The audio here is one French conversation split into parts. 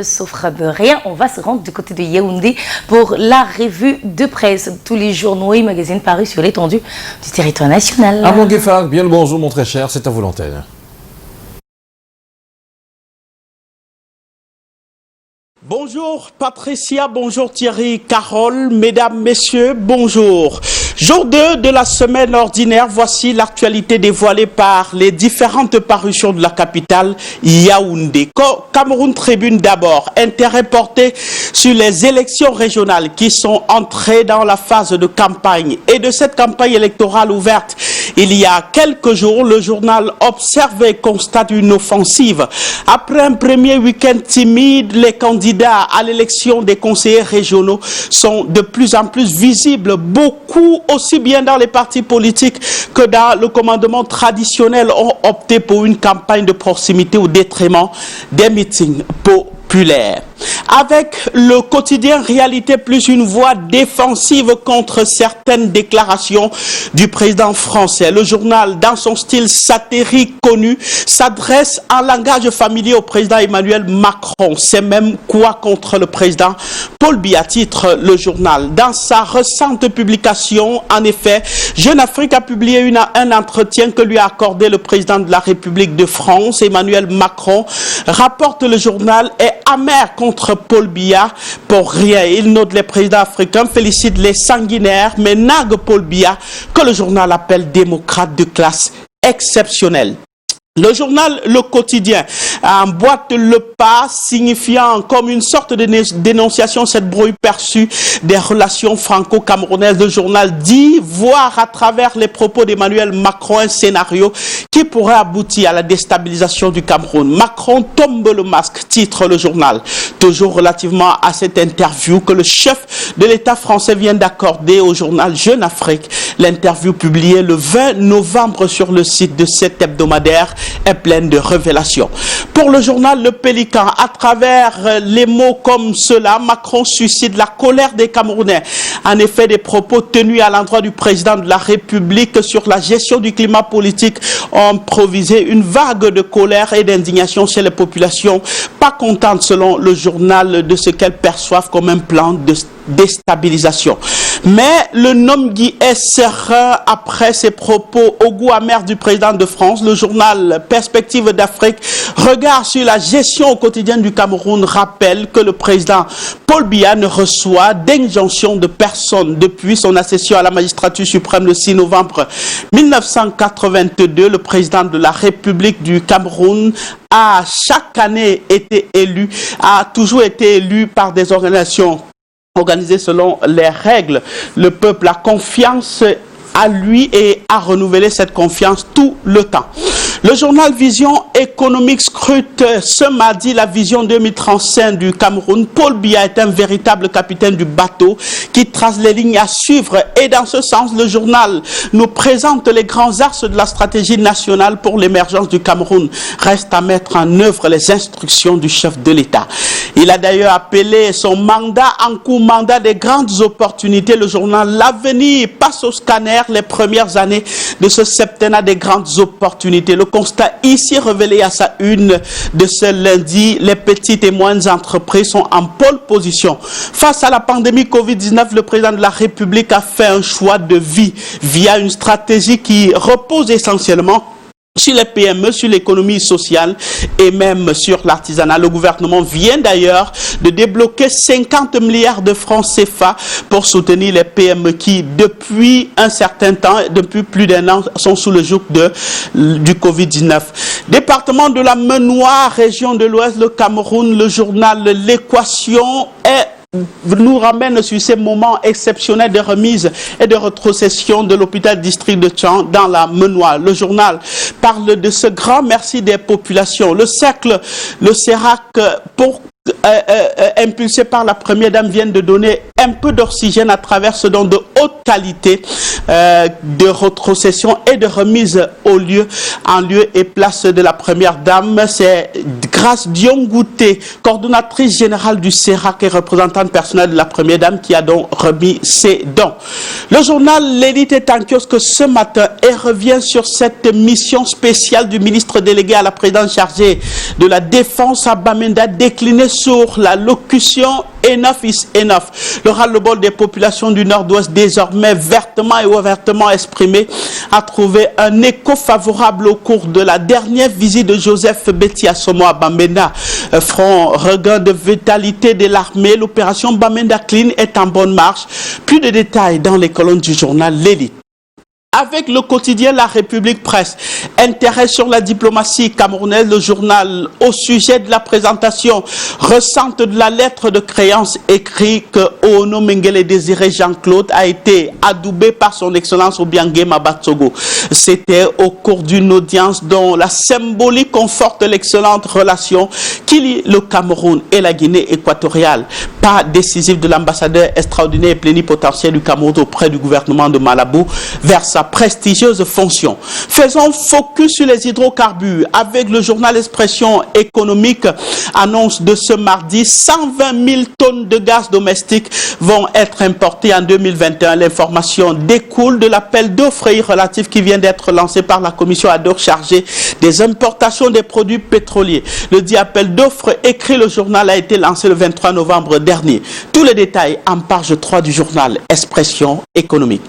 Sauf rien, on va se rendre du côté de Yaoundé pour la revue de presse. Tous les journaux et magazines parus sur l'étendue du territoire national. Armand Gueffard, bien le bonjour mon très cher, c'est à vous l'antenne. Bonjour Patricia, bonjour Thierry, Carole, mesdames, messieurs, bonjour. Jour 2 de la semaine ordinaire, voici l'actualité dévoilée par les différentes parutions de la capitale Yaoundé. Cameroun Tribune d'abord, intérêt porté sur les élections régionales qui sont entrées dans la phase de campagne. Et de cette campagne électorale ouverte, il y a quelques jours, le journal Observe et constate une offensive. Après un premier week-end timide, les candidats à l'élection des conseillers régionaux sont de plus en plus visibles. Beaucoup, aussi bien dans les partis politiques que dans le commandement traditionnel, ont opté pour une campagne de proximité au détriment des meetings populaires. Avec le quotidien Réalité Plus, une voix défensive contre certaines déclarations du président français. Le journal, dans son style satirique connu, s'adresse en langage familier au président Emmanuel Macron. C'est même quoi contre le président Paul Biya, titre le journal. Dans sa récente publication, en effet, Jeune Afrique a publié un entretien que lui a accordé le président de la République de France, Emmanuel Macron. Rapporte le journal, est amer contre Paul Biya pour rien. Il note les présidents africains, félicite les sanguinaires, mais nague Paul Biya, que le journal appelle démocrate de classe exceptionnelle. Le journal Le Quotidien emboîte le pas, signifiant comme une sorte de dénonciation cette brouille perçue des relations franco-camerounaises. Le journal dit voir à travers les propos d'Emmanuel Macron un scénario qui pourrait aboutir à la déstabilisation du Cameroun. Macron tombe le masque, titre le journal. Toujours relativement à cette interview que le chef de l'État français vient d'accorder au journal Jeune Afrique. L'interview publiée le 20 novembre sur le site de cet hebdomadaire est pleine de révélations. Pour le journal Le Pélican, à travers les mots comme cela, Macron suscite la colère des Camerounais. En effet, des propos tenus à l'endroit du président de la République sur la gestion du climat politique ont improvisé une vague de colère et d'indignation chez les populations, pas contentes selon le journal de ce qu'elles perçoivent comme un plan de déstabilisation. Mais le nom Guy est serein après ces propos au goût amer du président de France. Le journal Perspective d'Afrique, regard sur la gestion au quotidien du Cameroun, rappelle que le président Paul Biya ne reçoit d'injonction de personne depuis son accession à la magistrature suprême le 6 novembre 1982. Le président de la République du Cameroun a chaque année toujours été élu par des organisations organisé selon les règles. Le peuple a confiance à lui et a renouvelé cette confiance tout le temps. Le journal Vision économique scrute ce mardi la vision 2035 du Cameroun. Paul Biya est un véritable capitaine du bateau qui trace les lignes à suivre. Et dans ce sens, le journal nous présente les grands axes de la stratégie nationale pour l'émergence du Cameroun. Reste à mettre en œuvre les instructions du chef de l'État. Il a d'ailleurs appelé son mandat en cours mandat des grandes opportunités. Le journal L'Avenir passe au scanner les premières années de ce septennat des grandes opportunités. Le constat ici révélé à sa une de ce lundi, les petites et moyennes entreprises sont en pole position. Face à la pandémie Covid-19, le président de la République a fait un choix de vie via une stratégie qui repose essentiellement sur les PME, sur l'économie sociale et même sur l'artisanat. Le gouvernement vient d'ailleurs de débloquer 50 milliards de francs CFA pour soutenir les PME qui, depuis un certain temps, depuis plus d'1 an, sont sous le joug du Covid-19. Département de la Menoire, région de l'Ouest, le Cameroun, le journal L'Équation nous ramène sur ces moments exceptionnels de remise et de rétrocession de l'hôpital district de Tchang dans la Menoire. Le journal parle de ce grand merci des populations. Le cercle, le CERAC, impulsé par la première dame, viennent de donner un peu d'oxygène à travers ce don de haute qualité de rétrocession et de remise en lieu et place de la première dame. C'est Grâce Diongouté, coordonnatrice générale du CERAC et représentante personnelle de la première dame, qui a donc remis ses dons. Le journal L'Élite est en kiosque ce matin et revient sur cette mission spéciale du ministre délégué à la présidence chargée de la Défense à Bamenda, déclinée sous toujours la locution enough is enough. Le ras-le-bol des populations du Nord-Ouest, désormais vertement et ouvertement exprimé, a trouvé un écho favorable au cours de la dernière visite de Joseph Betty Assomo à Bamenda. Front regain de vitalité de l'armée, l'opération Bamenda Clean est en bonne marche. Plus de détails dans les colonnes du journal L'Élite. Avec le quotidien La République Presse, intérêt sur la diplomatie camerounaise, le journal au sujet de la présentation récente de la lettre de créance écrit que Ono Mengele Désiré Jean-Claude a été adoubé par son excellence Obiangé Mabatsogo. C'était au cours d'une audience dont la symbolique conforte l'excellente relation qui lie le Cameroun et la Guinée équatoriale. Pas décisif de l'ambassadeur extraordinaire et plénipotentiaire du Cameroun auprès du gouvernement de Malabo vers sa prestigieuse fonction. Faisons focus sur les hydrocarbures avec le journal Expression économique. Annonce de ce mardi, 120 000 tonnes de gaz domestique vont être importées en 2021. L'information découle de l'appel d'offres relatif qui vient d'être lancé par la commission ad hoc chargée des importations des produits pétroliers. Le dit appel d'offres, écrit le journal, a été lancé le 23 novembre dernier. Tous les détails en page 3 du journal Expression économique.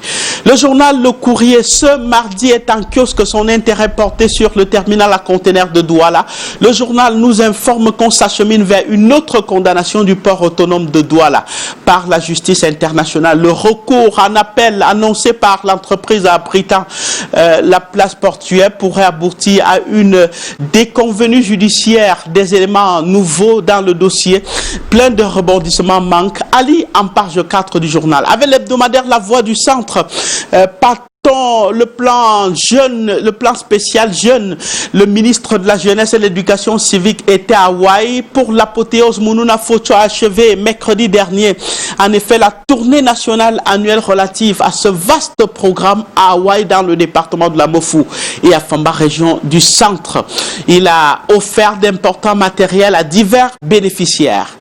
Le journal Le Courrier, ce mardi, est en kiosque, son intérêt porté sur le terminal à conteneurs de Douala. Le journal nous informe qu'on s'achemine vers une autre condamnation du port autonome de Douala par la justice internationale. Le recours en appel annoncé par l'entreprise abritant la place portuaire pourrait aboutir à une déconvenue judiciaire. Des éléments nouveaux dans le dossier. Plein de rebondissements manquent. Ali en page 4 du journal. Avec l'hebdomadaire La Voix du Centre, le plan jeune, le plan spécial jeune, le ministre de la Jeunesse et de l'Éducation civique était à Hawaï pour l'apothéose. Mounouna Focho a achevé mercredi dernier. En effet, la tournée nationale annuelle relative à ce vaste programme à Hawaï dans le département de la Mofou et à Famba, région du centre. Il a offert d'importants matériels à divers bénéficiaires.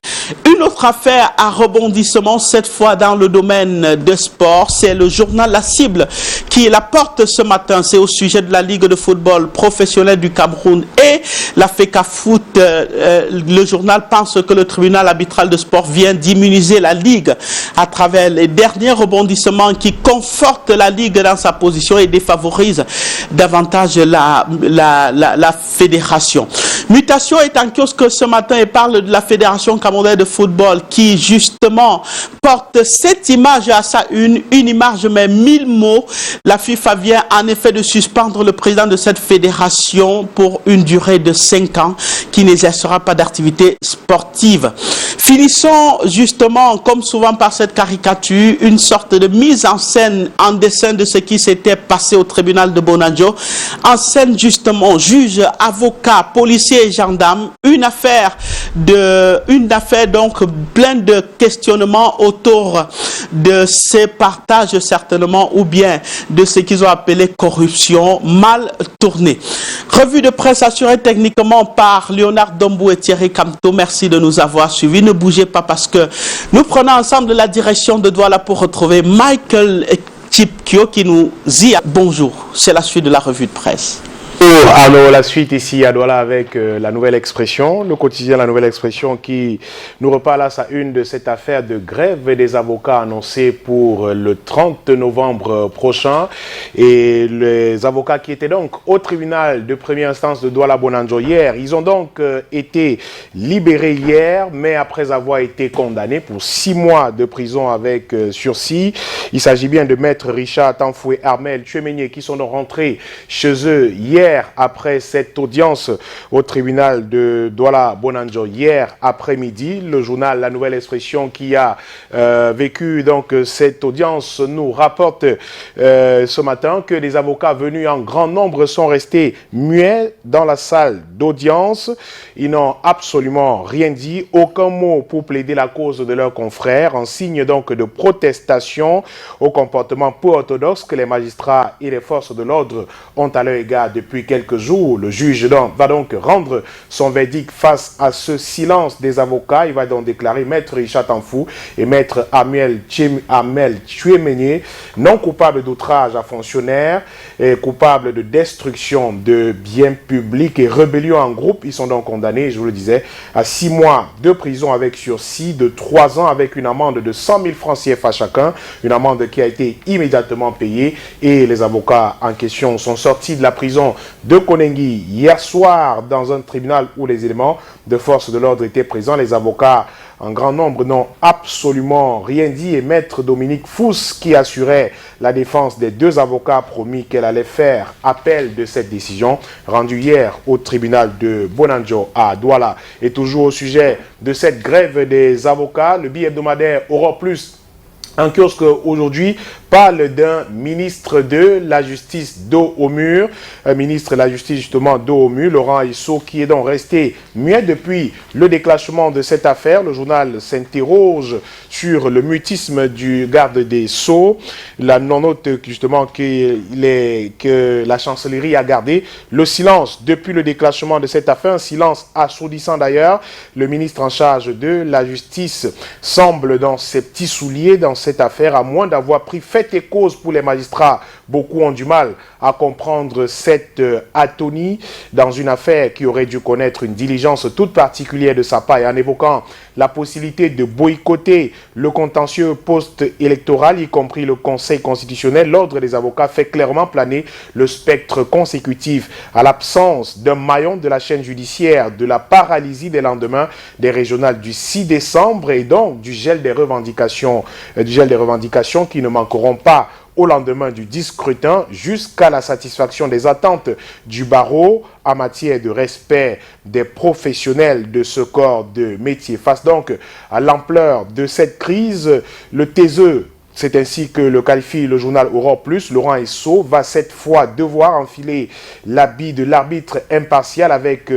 Une autre affaire à rebondissement, cette fois dans le domaine de sport, c'est le journal La Cible qui la porte ce matin. C'est au sujet de la Ligue de football professionnel du Cameroun et la FECA Foot. Le journal pense que le tribunal arbitral de sport vient d'immuniser la Ligue à travers les derniers rebondissements qui confortent la Ligue dans sa position et défavorisent davantage la fédération. Mutation est en kiosque ce matin et parle de la Fédération camerounaise de football qui justement porte cette image à sa une image mais 1000 mots. La FIFA vient en effet de suspendre le président de cette fédération pour une durée de 5 ans qui n'exercera pas d'activité sportive. Finissons justement comme souvent par cette caricature, une sorte de mise en scène en dessin de ce qui s'était passé au tribunal de Bonadjo. En scène justement juges, avocats, policiers et gendarmes, une affaire donc pleine de questionnements autour de ces partages certainement ou bien de ce qu'ils ont appelé corruption mal tournée. Revue de presse assurée techniquement par Léonard Dombou et Thierry Camto. Merci de nous avoir suivis. Ne bougez pas parce que nous prenons ensemble la direction de Douala pour retrouver Michael Chipkio qui nous dit bonjour. C'est la suite de la revue de presse. Alors, la suite ici à Douala avec la Nouvelle Expression, le quotidien La Nouvelle Expression qui nous reparle à sa une de cette affaire de grève des avocats annoncée pour le 30 novembre prochain. Et les avocats qui étaient donc au tribunal de première instance de Douala-Bonanjo hier, ils ont donc été libérés hier, mais après avoir été condamnés pour 6 mois de prison avec sursis. Il s'agit bien de maître Richard Tanfoué Armel Tuemenier qui sont donc rentrés chez eux hier après cette audience au tribunal de Douala-Bonanjo hier après-midi. Le journal La Nouvelle Expression qui a vécu donc cette audience nous rapporte ce matin que les avocats venus en grand nombre sont restés muets dans la salle d'audience. Ils n'ont absolument rien dit, aucun mot pour plaider la cause de leurs confrères, en signe donc de protestation au comportement peu orthodoxe que les magistrats et les forces de l'ordre ont à leur égard depuis depuis quelques jours. Le juge va donc rendre son verdict face à ce silence des avocats. Il va donc déclarer Maître Richard Tanfou et Maître Amel Tchouemenier non coupables d'outrage à fonctionnaire et coupables de destruction de biens publics et rébellion en groupe. Ils sont donc condamnés, je vous le disais, à 6 mois de prison avec sursis, de 3 ans avec une amende de 100 000 francs CFA chacun, une amende qui a été immédiatement payée, et les avocats en question sont sortis de la prison de Konengi hier soir dans un tribunal où les éléments de force de l'ordre étaient présents. Les avocats en grand nombre n'ont absolument rien dit, et Maître Dominique Fous, qui assurait la défense des 2 avocats, a promis qu'elle allait faire appel de cette décision rendue hier au tribunal de Bonanjo à Douala. Et toujours au sujet de cette grève des avocats, le bi-hebdomadaire Aurore Plus en kiosque aujourd'hui parle d'un ministre de la Justice dos au mur, un ministre de la Justice justement dos au mur, Laurent Isso, qui est donc resté muet depuis le déclenchement de cette affaire. Le journal s'interroge sur le mutisme du garde des Sceaux. La note justement que la chancellerie a gardé le silence depuis le déclenchement de cette affaire, un silence assourdissant d'ailleurs. Le ministre en charge de la Justice semble dans ses petits souliers dans cette affaire, à moins d'avoir pris fait et cause pour les magistrats. Beaucoup ont du mal à comprendre cette atonie dans une affaire qui aurait dû connaître une diligence toute particulière de sa part, et en évoquant la possibilité de boycotter le contentieux post-électoral, y compris le Conseil constitutionnel. L'ordre des avocats fait clairement planer le spectre consécutif à l'absence d'un maillon de la chaîne judiciaire, de la paralysie des lendemains des régionales du 6 décembre et donc du gel des revendications qui ne manqueront pas au lendemain du 10 scrutin, jusqu'à la satisfaction des attentes du barreau en matière de respect des professionnels de ce corps de métier. Face donc à l'ampleur de cette crise, le TSE, c'est ainsi que le qualifie le journal Aurore Plus, Laurent Isso va cette fois devoir enfiler l'habit de l'arbitre impartial, avec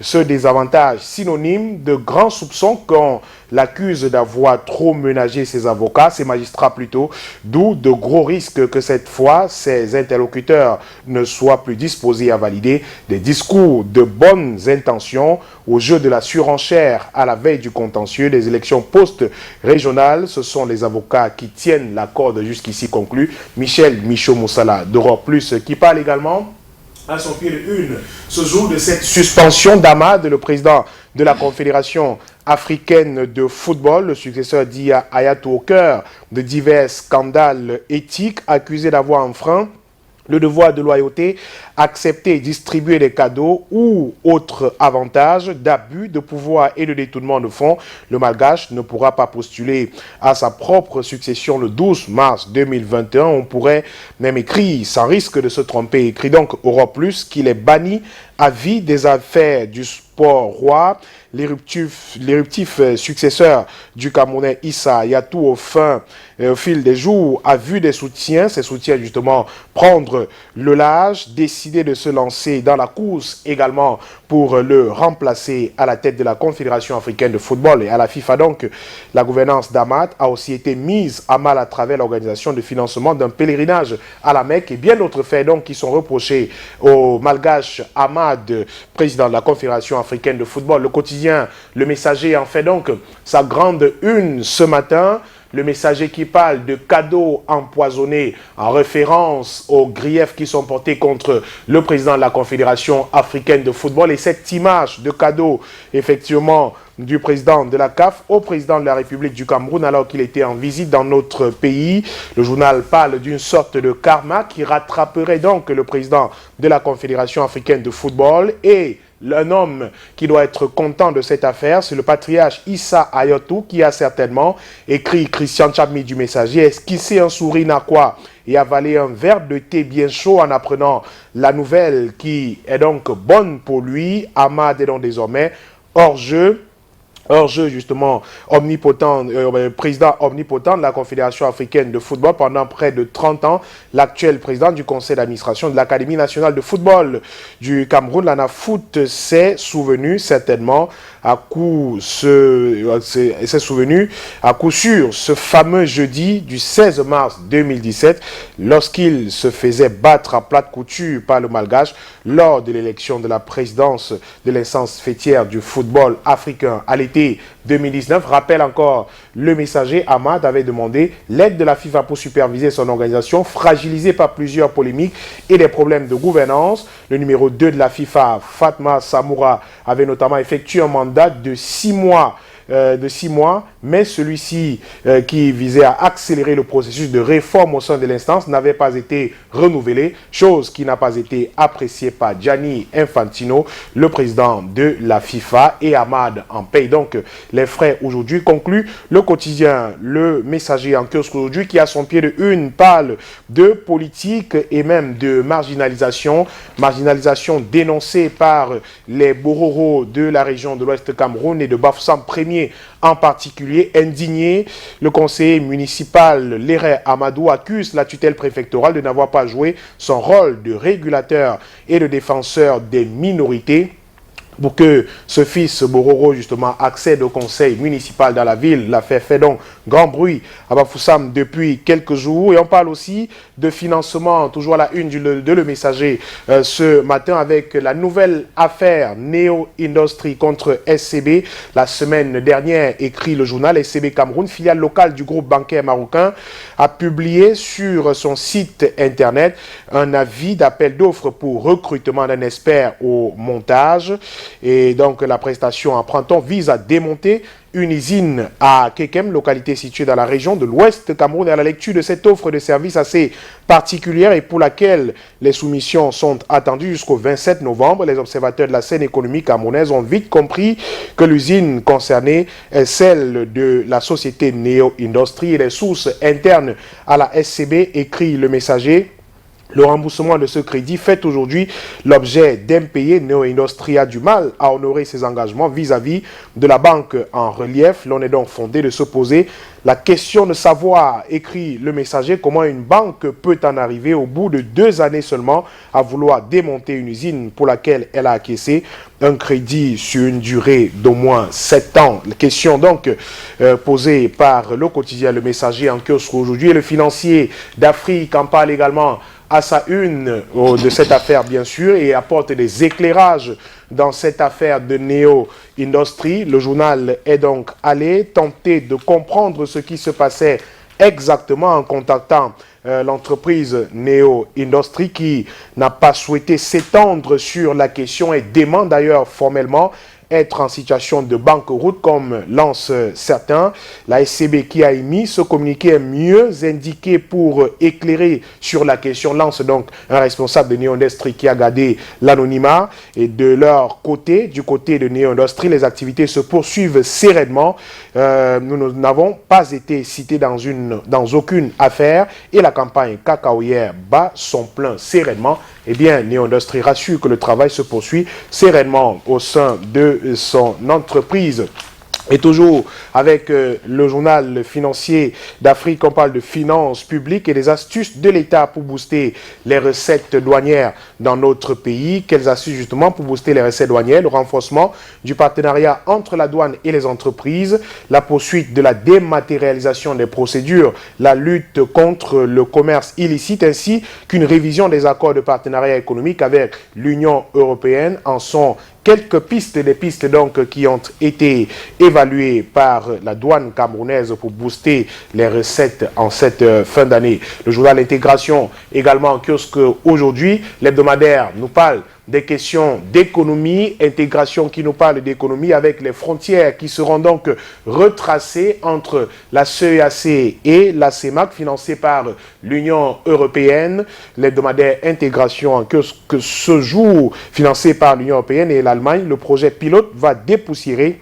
ce désavantage synonyme de grands soupçons qu'on l'accuse d'avoir trop ménagé ses avocats, ses magistrats plutôt, d'où de gros risques que cette fois ses interlocuteurs ne soient plus disposés à valider des discours de bonnes intentions au jeu de la surenchère à la veille du contentieux des élections post-régionales. Ce sont les avocats qui tiennent la corde jusqu'ici conclue. Michel Michaud-Moussala d'Europe Plus, qui parle également à son pied de une ce jour de cette suspension d'Amad, le président de la Confédération africaine de football, le successeur d'Ia Hayatou, au cœur de divers scandales éthiques, accusé d'avoir enfreint le devoir de loyauté, accepter et distribuer des cadeaux ou autres avantages, d'abus de pouvoir et de détournement de fonds. Le Malgache ne pourra pas postuler à sa propre succession le 12 mars 2021. On pourrait même écrire, sans risque de se tromper, écrit donc Aurore Plus, qu'il est banni à vie des affaires du sport roi. L'éruptif successeur du Camerounais Issa Hayatou, au fil des jours, a vu ses soutiens justement prendre le large, décider de se lancer dans la course également pour le remplacer à la tête de la Confédération africaine de football et à la FIFA. Donc, la gouvernance d'Amad a aussi été mise à mal à travers l'organisation de financement d'un pèlerinage à la Mecque et bien d'autres faits donc qui sont reprochés au Malgache Amad, président de la Confédération africaine de football. Le quotidien Le Messager en fait donc sa grande une ce matin. Le Messager qui parle de cadeaux empoisonnés en référence aux griefs qui sont portés contre le président de la Confédération africaine de football. Et cette image de cadeau, effectivement, du président de la CAF au président de la République du Cameroun alors qu'il était en visite dans notre pays. Le journal parle d'une sorte de karma qui rattraperait donc le président de la Confédération africaine de football. Et un homme qui doit être content de cette affaire, c'est le patriarche Issa Hayatou, qui a certainement écrit Christian Tchabmi du Messager, esquissé un sourire narquois et avalé un verre de thé bien chaud en apprenant la nouvelle qui est donc bonne pour lui. Amad est donc désormais hors jeu hors-jeu justement omnipotent, président omnipotent de la Confédération africaine de football pendant près de 30 ans, l'actuel président du conseil d'administration de l'Académie nationale de football du Cameroun, l'ANAFOOT, s'est souvenu certainement à coup sûr ce fameux jeudi du 16 mars 2017 lorsqu'il se faisait battre à plate couture par le Malgache lors de l'élection de la présidence de l'instance fêtière du football africain à l'été 2019. Rappelle encore, le messager Ahmad avait demandé l'aide de la FIFA pour superviser son organisation fragilisée par plusieurs polémiques et des problèmes de gouvernance. Le numéro 2 de la FIFA, Fatma Samoura, avait notamment effectué un mandat de 6 mois, mais celui-ci qui visait à accélérer le processus de réforme au sein de l'instance n'avait pas été renouvelé, chose qui n'a pas été appréciée par Gianni Infantino, le président de la FIFA, et Ahmad en paye donc les frais aujourd'hui, conclut le quotidien Le Messager en kiosque aujourd'hui, qui a son pied de une parle de politique et même de marginalisation dénoncée par les Bororo de la région de l'Ouest Cameroun et de Bafoussam Premier en particulier. Indigné, le conseiller municipal Léré Amadou accuse la tutelle préfectorale de n'avoir pas joué son rôle de régulateur et de défenseur des minorités. Pour que ce fils Bororo, justement, accède au conseil municipal dans la ville. L'affaire fait donc grand bruit à Bafoussam depuis quelques jours. Et on parle aussi de financement, toujours à la une de Le Messager ce matin, avec la nouvelle affaire Neo Industry contre SCB. La semaine dernière, écrit le journal, SCB Cameroun, filiale locale du groupe bancaire marocain, a publié sur son site internet un avis d'appel d'offres pour recrutement d'un expert au montage. Et donc la prestation en printemps vise à démonter une usine à Kekem, localité située dans la région de l'Ouest Cameroun. À la lecture de cette offre de service assez particulière et pour laquelle les soumissions sont attendues jusqu'au 27 novembre, les observateurs de la scène économique camerounaise ont vite compris que l'usine concernée est celle de la société Neo Industry et les sources internes à la SCB, écrit Le Messager. Le remboursement de ce crédit fait aujourd'hui l'objet d'impayés. Neo Industry a du mal à honorer ses engagements vis-à-vis de la banque en relief. L'on est donc fondé de se poser la question de savoir, écrit Le Messager, comment une banque peut en arriver au bout de 2 années seulement à vouloir démonter une usine pour laquelle elle a acquiescé un crédit sur une durée d'au moins 7 ans. La question donc posée par le quotidien Le Messager en kiosque aujourd'hui. Et le Financier d'Afrique en parle également à sa une de cette affaire, bien sûr, et apporte des éclairages dans cette affaire de Neo Industry. Le journal est donc allé tenter de comprendre ce qui se passait exactement en contactant l'entreprise Neo Industry, qui n'a pas souhaité s'étendre sur la question et demande d'ailleurs formellement être en situation de banqueroute, comme lancent certains. La SCB, qui a émis ce communiqué, est mieux indiqué pour éclairer sur la question, lance donc un responsable de Neo Industry qui a gardé l'anonymat. Et de leur côté, du côté de Neo Industry, les activités se poursuivent sereinement. Nous n'avons pas été cités dans aucune affaire et la campagne cacaoyère bat son plein sereinement. Eh bien, Neo Industry rassure que le travail se poursuit sereinement au sein de son entreprise. Et toujours avec le journal financier d'Afrique, on parle de finances publiques et des astuces de l'État pour booster les recettes douanières dans notre pays. Quelles astuces justement pour booster les recettes douanières? Le renforcement du partenariat entre la douane et les entreprises, la poursuite de la dématérialisation des procédures, la lutte contre le commerce illicite, ainsi qu'une révision des accords de partenariat économique avec l'Union européenne en sont quelques pistes, des pistes donc qui ont été évaluées par la douane camerounaise pour booster les recettes en cette fin d'année. Le journal Intégration également en kiosque aujourd'hui. L'hebdomadaire nous parle des questions d'économie, Intégration qui nous parle d'économie avec les frontières qui seront donc retracées entre la CEAC et la CEMAC, financée par l'Union européenne. L'hebdomadaire Intégration en kiosque ce jour, financé par l'Union européenne et l'Allemagne. Le projet pilote va dépoussiérer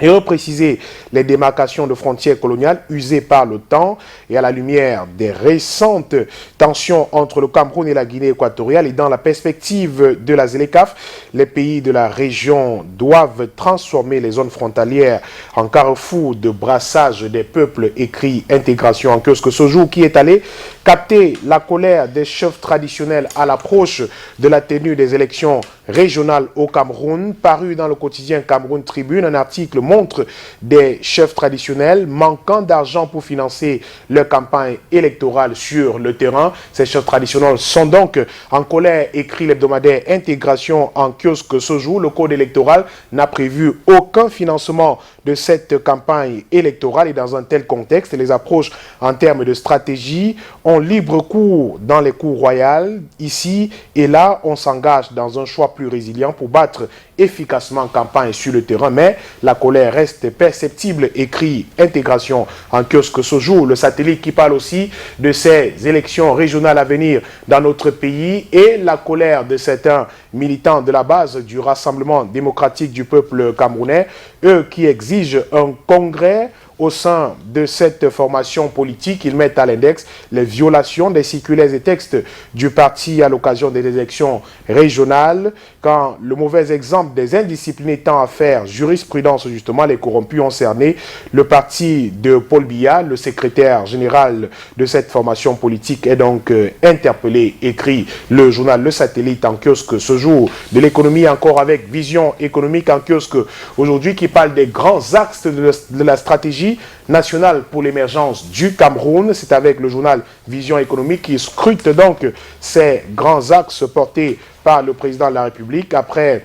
et repréciser les démarcations de frontières coloniales usées par le temps et à la lumière des récentes tensions entre le Cameroun et la Guinée équatoriale et dans la perspective de la ZLECAf, les pays de la région doivent transformer les zones frontalières en carrefour de brassage des peuples, écrit Intégration en kiosque ce jour, qui est allé capter la colère des chefs traditionnels à l'approche de la tenue des élections régionales au Cameroun. Paru dans le quotidien Cameroun Tribune, un article montre des chefs traditionnels manquant d'argent pour financer leur campagne électorale sur le terrain. Ces chefs traditionnels sont donc en colère, écrit l'hebdomadaire Intégration en kiosque ce jour. Le code électoral n'a prévu aucun financement de cette campagne électorale et dans un tel contexte, les approches en termes de stratégie ont libre cours dans les cours royales. Ici et là, on s'engage dans un choix plus résilient pour battre efficacement en campagne sur le terrain, mais la colère reste perceptible, écrit Intégration en kiosque ce jour. Le satellite qui parle aussi de ces élections régionales à venir dans notre pays et la colère de certains militants de la base du Rassemblement démocratique du peuple camerounais, eux qui exigent un congrès au sein de cette formation politique. Ils mettent à l'index les violations des circulaires et textes du parti à l'occasion des élections régionales. Quand le mauvais exemple des indisciplinés tend à faire jurisprudence, justement, les corrompus ont cerné le parti de Paul Biya. Le secrétaire général de cette formation politique est donc interpellé, écrit le journal Le Satellite en kiosque ce jour. De l'économie encore avec Vision économique en kiosque aujourd'hui qui parle des grands axes de la stratégie nationale pour l'émergence du Cameroun. C'est avec le journal Vision économique qui scrute donc ces grands axes portés par le président de la République après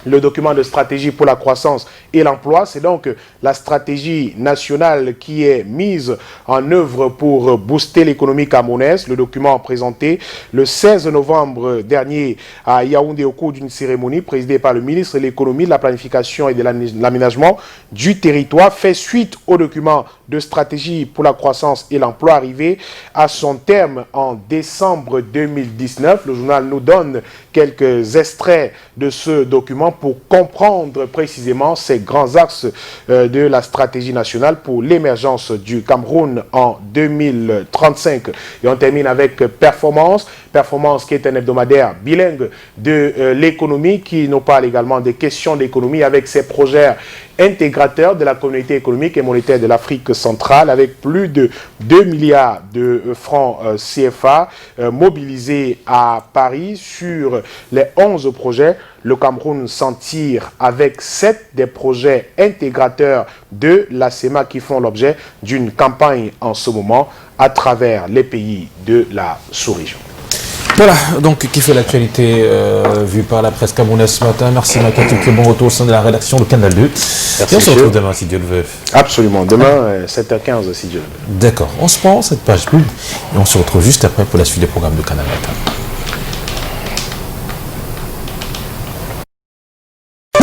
le document de stratégie pour la croissance et l'emploi. C'est donc la stratégie nationale qui est mise en œuvre pour booster l'économie camerounaise. Le document présenté le 16 novembre dernier à Yaoundé au cours d'une cérémonie présidée par le ministre de l'économie, de la planification et de l'aménagement du territoire fait suite au document de stratégie pour la croissance et l'emploi arrivé à son terme en décembre 2019. Le journal nous donne quelques extraits de ce document pour comprendre précisément ces grands axes de la stratégie nationale pour l'émergence du Cameroun en 2035. Et on termine avec Performance. Performance qui est un hebdomadaire bilingue de l'économie qui nous parle également des questions d'économie avec ses projets intégrateurs de la communauté économique et monétaire de l'Afrique centrale avec plus de 2 milliards de francs CFA mobilisés à Paris sur les 11 projets. Le Cameroun s'en tire avec 7 des projets intégrateurs de la CEMA qui font l'objet d'une campagne en ce moment à travers les pays de la sous-région. Voilà, donc qui fait l'actualité vue par la presse camerounaise ce matin. Merci Makatou, qui est bon retour au sein de la rédaction de Canal 2. Merci, et on se retrouve demain si Dieu le veut. Absolument, demain 7h15 si Dieu le veut. D'accord, on se prend cette page pub et on se retrouve juste après pour la suite des programmes de Canal Matin.